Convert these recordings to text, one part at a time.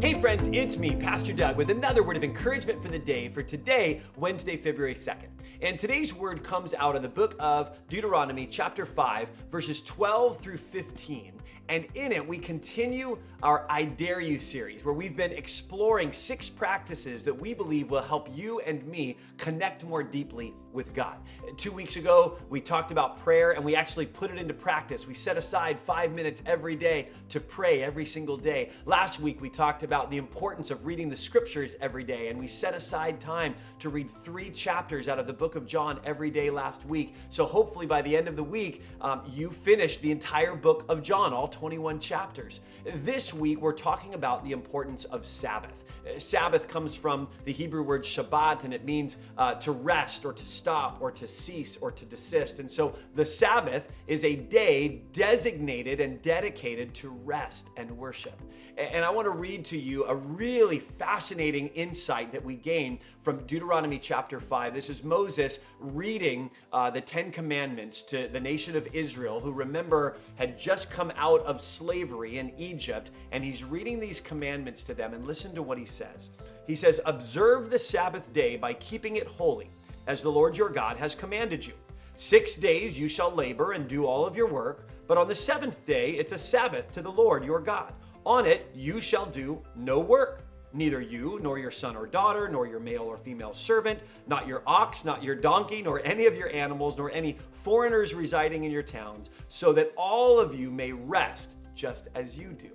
Hey friends, it's me, Pastor Doug, with another word of encouragement for the day for today, Wednesday, February 2nd. And today's word comes out of the book of Deuteronomy, chapter 5, verses 12 through 15. And in it, we continue our I Dare You series, where we've been exploring 6 practices that we believe will help you and me connect more deeply with God. 2 weeks ago, we talked about prayer and we actually put it into practice. We set aside 5 minutes every day to pray every single day. Last week, we talked about the importance of reading the scriptures every day, and we set aside time to read 3 chapters out of the book of John every day last week. So hopefully by the end of the week, you finished the entire book of John, all 21 chapters. This week, we're talking about the importance of Sabbath. Sabbath comes from the Hebrew word Shabbat, and it means to rest or to stop or to cease or to desist. And so the Sabbath is a day designated and dedicated to rest and worship. And I want to read to you a really fascinating insight that we gain from Deuteronomy chapter 5. This is Moses reading the 10 Commandments to the nation of Israel, who, remember, had just come out of slavery in Egypt, and he's reading these commandments to them. And listen to what he says. He says, "Observe the Sabbath day by keeping it holy, as the Lord your God has commanded you. 6 days you shall labor and do all of your work, but on the 7th day it's a Sabbath to the Lord your God. On it you shall do no work, neither you, nor your son or daughter, nor your male or female servant, not your ox, not your donkey, nor any of your animals, nor any foreigners residing in your towns, so that all of you may rest just as you do."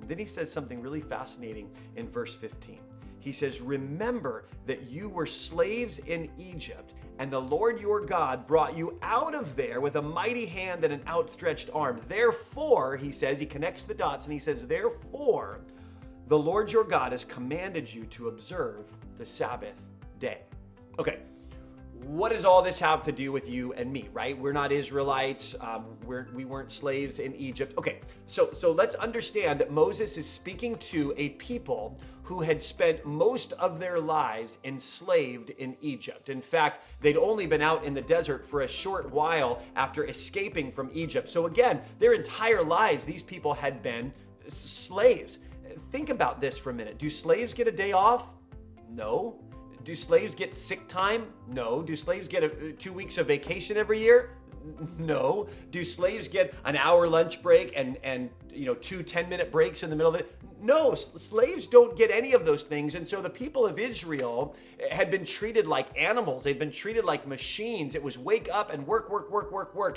And then he says something really fascinating in verse 15. He says, "Remember that you were slaves in Egypt, and the Lord your God brought you out of there with a mighty hand and an outstretched arm. Therefore," he says, he connects the dots, and he says, "Therefore, the Lord your God has commanded you to observe the Sabbath day." Okay, what does all this have to do with you and me, right? We're not Israelites. We weren't slaves in Egypt. Okay, so let's understand that Moses is speaking to a people who had spent most of their lives enslaved in Egypt. In fact, they'd only been out in the desert for a short while after escaping from Egypt. So again, their entire lives, these people had been slaves. Think about this for a minute. Do slaves get a day off? No. Do slaves get sick time? No. Do slaves get 2 weeks of vacation every year? No. Do slaves get an hour lunch break and 2 10-minute breaks in the middle of it? No, slaves don't get any of those things. And so the people of Israel had been treated like animals. They'd been treated like machines. It was wake up and work,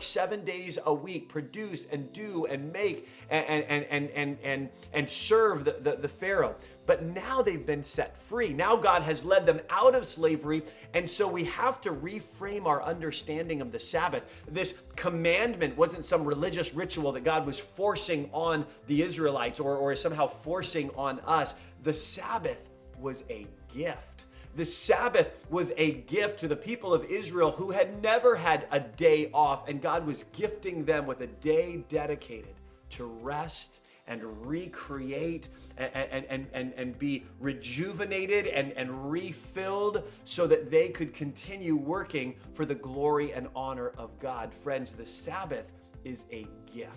7 days a week, produce and do and make and serve the Pharaoh. But now they've been set free. Now God has led them out of slavery. And so we have to reframe our understanding of the Sabbath. This commandment wasn't some religious ritual that God was forcing on the Israelites or somehow forcing on us. The Sabbath was a gift. The Sabbath was a gift to the people of Israel who had never had a day off, and God was gifting them with a day dedicated to rest and recreate and be rejuvenated and refilled so that they could continue working for the glory and honor of God. Friends, the Sabbath is a gift.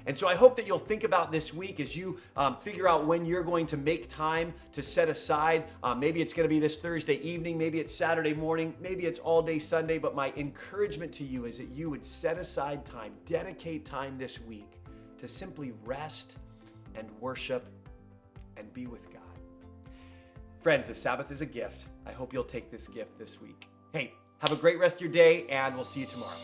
And so I hope that you'll think about this week as you figure out when you're going to make time to set aside. Maybe it's going to be this Thursday evening, maybe it's Saturday morning, maybe it's all day Sunday, but my encouragement to you is that you would set aside time, dedicate time this week to simply rest and worship and be with God. Friends, the Sabbath is a gift. I hope you'll take this gift this week. Hey, have a great rest of your day, and we'll see you tomorrow.